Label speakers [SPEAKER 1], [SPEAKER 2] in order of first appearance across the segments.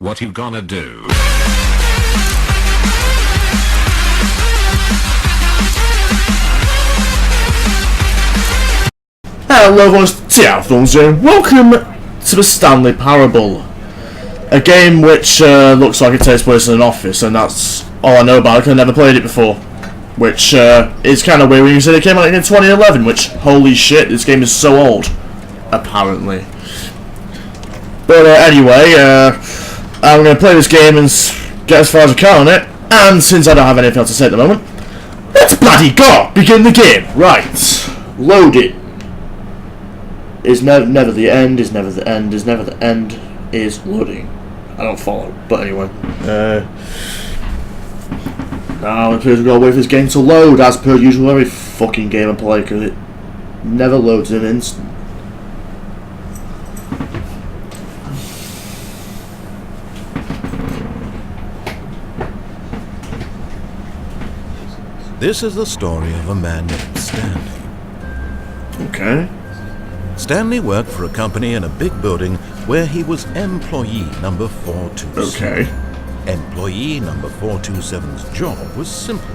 [SPEAKER 1] What you gonna do?
[SPEAKER 2] Hello everyone, it's here. Welcome to the Stanley Parable. A game which looks like it takes place in an office, and that's all I know about it because I've never played it before. Which is kind of weird when you say it came out in 2011, which, holy shit, this game is so old. Apparently. But anyway, I'm going to play this game and get as far as I can on it, and since I don't have anything else to say at the moment, let's bloody go! Begin the game! Right. Load it. Is never the end, is never the end, is never the end, is loading. I don't follow, but anyway. Now it appears we've got to wait for this game to load, as per usual every fucking game I play, because it never loads in an instant.
[SPEAKER 3] This is the story of a man named Stanley.
[SPEAKER 2] Okay.
[SPEAKER 3] Stanley worked for a company in a big building where he was employee number 427.
[SPEAKER 2] Okay.
[SPEAKER 3] Employee number 427's job was simple.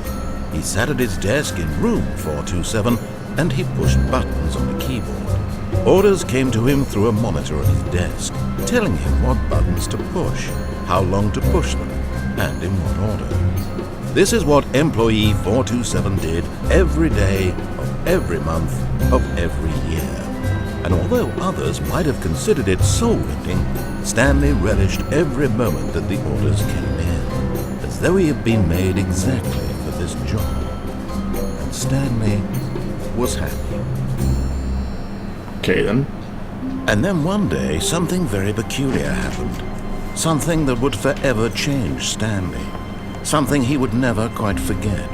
[SPEAKER 3] He sat at his desk in room 427 and he pushed buttons on the keyboard. Orders came to him through a monitor on his desk, telling him what buttons to push, how long to push them, and in what order. This is what employee 427 did every day of every month of every year. And although others might have considered it soul-rending, Stanley relished every moment that the orders came in, as though he had been made exactly for this job. And Stanley was happy.
[SPEAKER 2] Okay then.
[SPEAKER 3] And then one day, something very peculiar happened. Something that would forever change Stanley. Something he would never quite forget.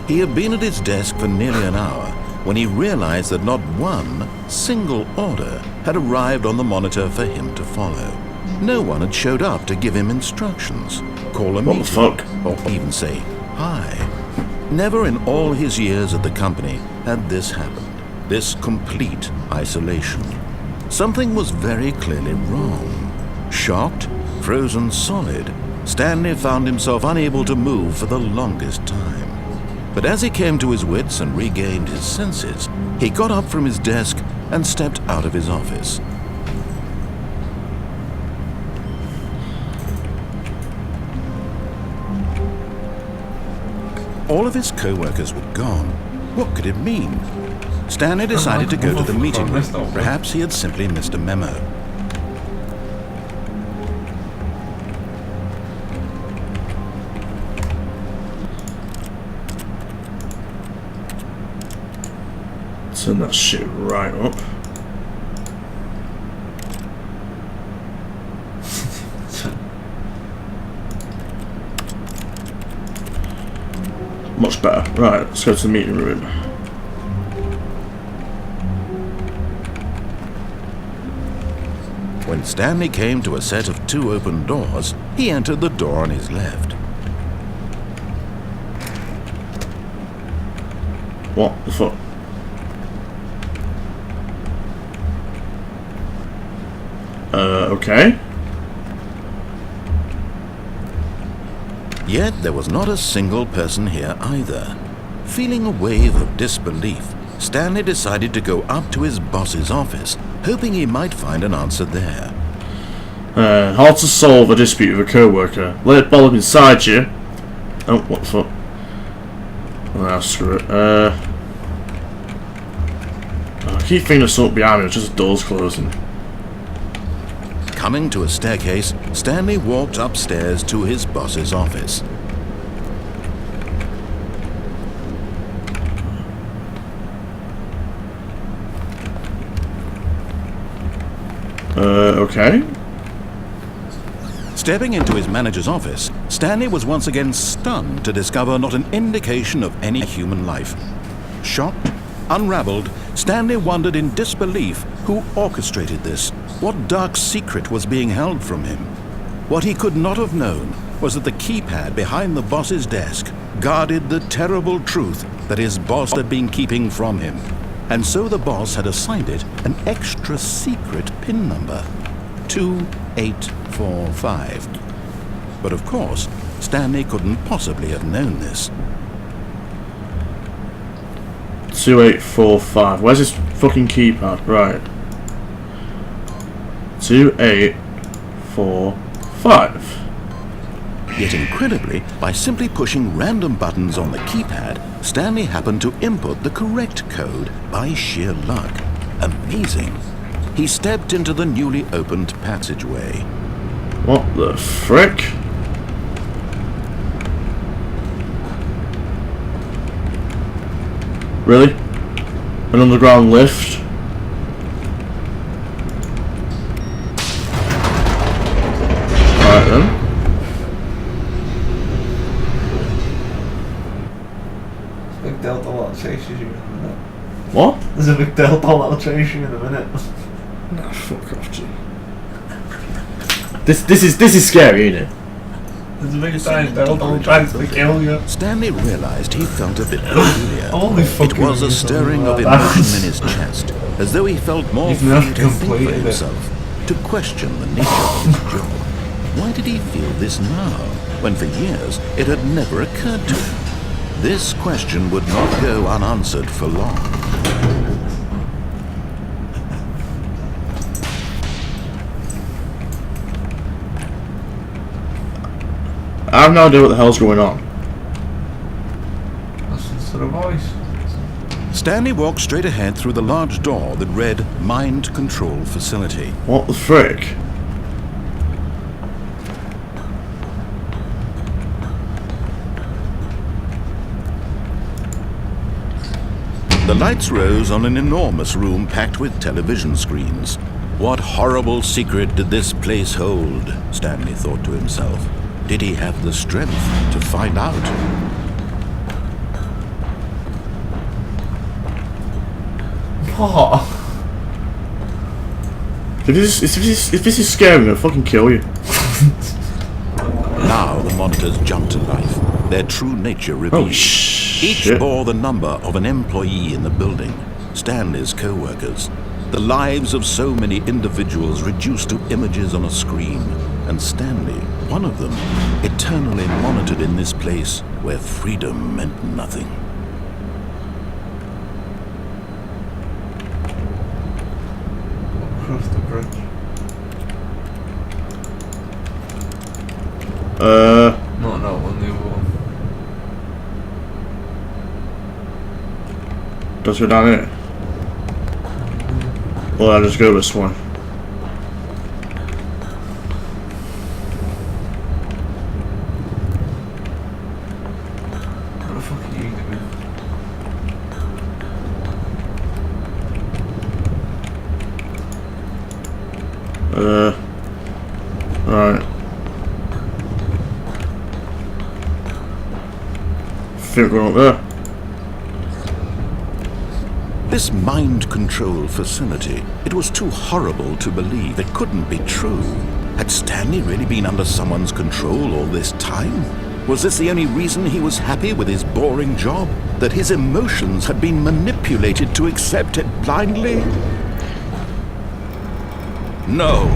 [SPEAKER 3] He had been at his desk for nearly an hour when he realized that not one single order had arrived on the monitor for him to follow. No one had showed up to give him instructions, call a meeting, or even say hi. Never in all his years at the company had this happened, this complete isolation. Something was very clearly wrong. Shocked, frozen solid, Stanley found himself unable to move for the longest time. But as he came to his wits and regained his senses, he got up from his desk and stepped out of his office. All of his co-workers were gone. What could it mean? Stanley decided to go to the meeting room. Perhaps he had simply missed a memo.
[SPEAKER 2] Turn that shit right up. Much better. Right, let's go to the meeting room.
[SPEAKER 3] When Stanley came to a set of 2 open doors, he entered the door on his left.
[SPEAKER 2] What the fuck? Okay.
[SPEAKER 3] Yet there was not a single person here either. Feeling a wave of disbelief, Stanley decided to go up to his boss's office, hoping he might find an answer there.
[SPEAKER 2] How to solve a dispute with a co-worker. Let it ball up inside you. Oh, what the fuck? Oh, screw it. I keep thinking of something behind me, it's just the doors closing.
[SPEAKER 3] Coming to a staircase, Stanley walked upstairs to his boss's office.
[SPEAKER 2] Okay.
[SPEAKER 3] Stepping into his manager's office, Stanley was once again stunned to discover not an indication of any human life. Shocked, unraveled, Stanley wondered in disbelief who orchestrated this. What dark secret was being held from him? What he could not have known was that the keypad behind the boss's desk guarded the terrible truth that his boss had been keeping from him. And so the boss had assigned it an extra secret PIN number. 2845. But of course, Stanley couldn't possibly have known this.
[SPEAKER 2] 2845. Where's his fucking keypad? Right. 2845.
[SPEAKER 3] Yet incredibly, by simply pushing random buttons on the keypad, Stanley happened to input the correct code by sheer luck. Amazing. He stepped into the newly opened passageway.
[SPEAKER 2] What the frick? Really? An underground lift? Alright then.
[SPEAKER 1] Big Delta lot chases you in a minute.
[SPEAKER 2] What?
[SPEAKER 1] There's a big Delta lot chase you in a minute.
[SPEAKER 2] Nah, fuck off, G. This is scary, isn't it?
[SPEAKER 1] There's a big giant Delta trying to kill you.
[SPEAKER 3] Stanley realized he felt a bit peculiar.
[SPEAKER 1] Holy fuck.
[SPEAKER 3] It was a stirring of emotion in his chest, as though he felt more
[SPEAKER 1] He's
[SPEAKER 3] free
[SPEAKER 1] not
[SPEAKER 3] to think for
[SPEAKER 1] completed it.
[SPEAKER 3] himself, to question the nature of his job. Why did he feel this now, when for years it had never occurred to him? This question would not go unanswered for long.
[SPEAKER 2] I have no idea what the hell's going on.
[SPEAKER 1] Listen to the voice.
[SPEAKER 3] Stanley walked straight ahead through the large door that read Mind Control Facility.
[SPEAKER 2] What the frick?
[SPEAKER 3] The lights rose on an enormous room packed with television screens. What horrible secret did this place hold? Stanley thought to himself. Did he have the strength to find out?
[SPEAKER 1] What?
[SPEAKER 2] If this is scary, I'm gonna fucking kill you.
[SPEAKER 3] Now the monitors jumped to life, their true nature revealed.
[SPEAKER 2] Oh, shit.
[SPEAKER 3] Each bore the number of an employee in the building, Stanley's co-workers. The lives of so many individuals reduced to images on a screen, and Stanley, one of them, eternally monitored in this place where freedom meant nothing.
[SPEAKER 1] Across the bridge. No, one, the other one.
[SPEAKER 2] Does go down here? Well, I'll just go this one.
[SPEAKER 1] What the fuck are you doing?
[SPEAKER 2] Right. I think we're up there.
[SPEAKER 3] This mind control facility, it was too horrible to believe. It couldn't be true. Had Stanley really been under someone's control all this time? Was this the only reason he was happy with his boring job? That his emotions had been manipulated to accept it blindly? No,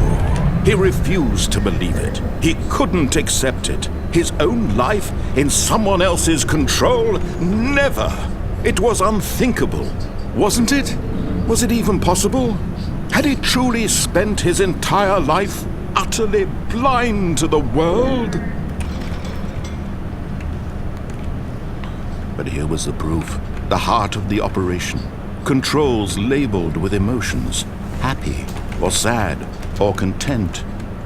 [SPEAKER 3] he refused to believe it. He couldn't accept it. His own life in someone else's control? Never! It was unthinkable. Wasn't it? Was it even possible? Had he truly spent his entire life utterly blind to the world? But here was the proof. The heart of the operation. Controls labeled with emotions. Happy, or sad, or content.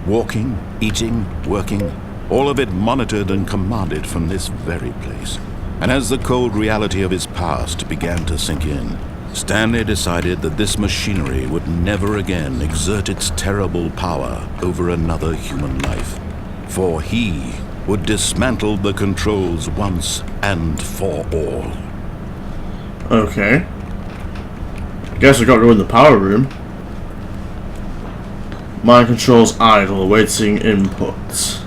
[SPEAKER 3] Walking, eating, working. All of it monitored and commanded from this very place. And as the cold reality of his past began to sink in, Stanley decided that this machinery would never again exert its terrible power over another human life. For he would dismantle the controls once and for all.
[SPEAKER 2] Okay. Guess I got to go in the power room. Mind controls idle, awaiting inputs.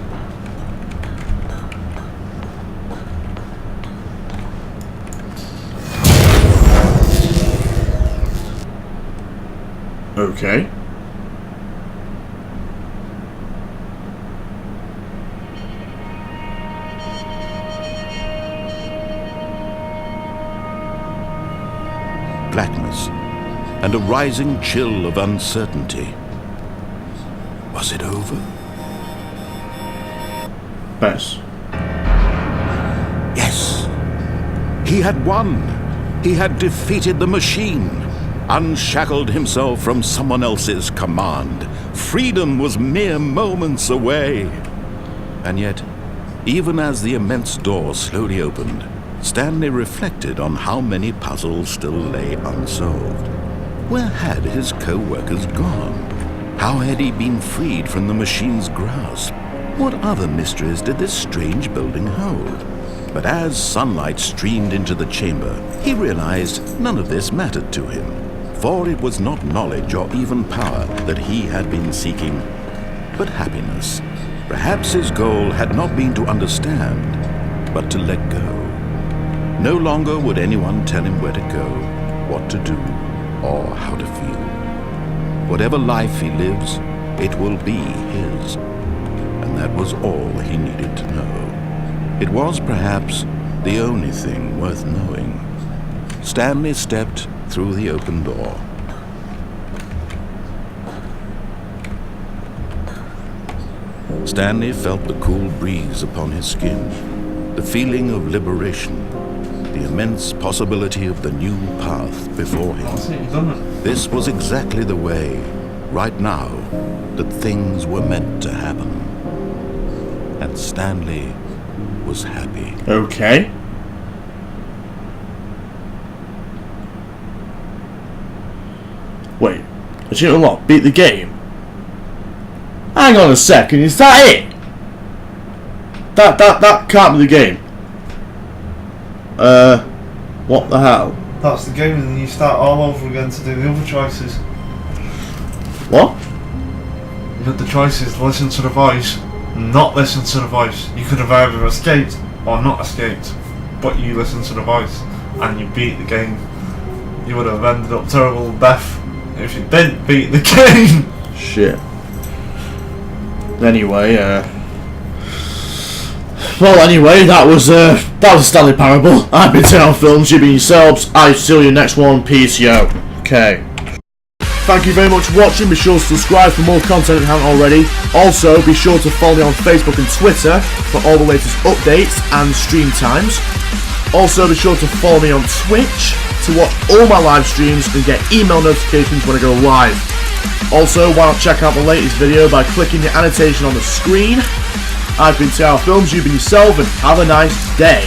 [SPEAKER 2] Okay.
[SPEAKER 3] blackness and a rising chill of uncertainty. Was it over?
[SPEAKER 2] Yes.
[SPEAKER 3] Yes. He had won. He had defeated the machine, unshackled himself from someone else's command. Freedom was mere moments away. And yet, even as the immense door slowly opened, Stanley reflected on how many puzzles still lay unsolved. Where had his co-workers gone? How had he been freed from the machine's grasp? What other mysteries did this strange building hold? But as sunlight streamed into the chamber, he realized none of this mattered to him, for it was not knowledge or even power that he had been seeking, but happiness. Perhaps his goal had not been to understand, but to let go. No longer would anyone tell him where to go, what to do, or how to feel. Whatever life he lives, it will be his. And that was all he needed to know. It was perhaps the only thing worth knowing. Stanley stepped through the open door. Stanley felt the cool breeze upon his skin, the feeling of liberation, the immense possibility of the new path before him.
[SPEAKER 1] That's it, you've done it.
[SPEAKER 3] This was exactly the way, right now, that things were meant to happen. And Stanley was happy.
[SPEAKER 2] Okay. Wait, achievement unlocked. Beat the game. Hang on a second, is that it? That can't be the game. What the hell?
[SPEAKER 1] That's the game, and then you start all over again to do the other choices.
[SPEAKER 2] What?
[SPEAKER 1] You had the choices: listen to the voice, not listen to the voice. You could have either escaped or not escaped, but you listened to the voice and you beat the game. You would have ended up terrible death if you didn't beat the game.
[SPEAKER 2] Shit. Anyway, that was a Stanley Parable. I've been Town Films, you've been yourselves. I'll see you next one. Peace, yo. Okay. Thank you very much for watching. Be sure to subscribe for more content if you haven't already. Also, be sure to follow me on Facebook and Twitter for all the latest updates and stream times. Also, be sure to follow me on Twitch to watch all my live streams and get email notifications when I go live. Also, why not check out the latest video by clicking the annotation on the screen. I've been Tower Films, you've been yourself, and have a nice day.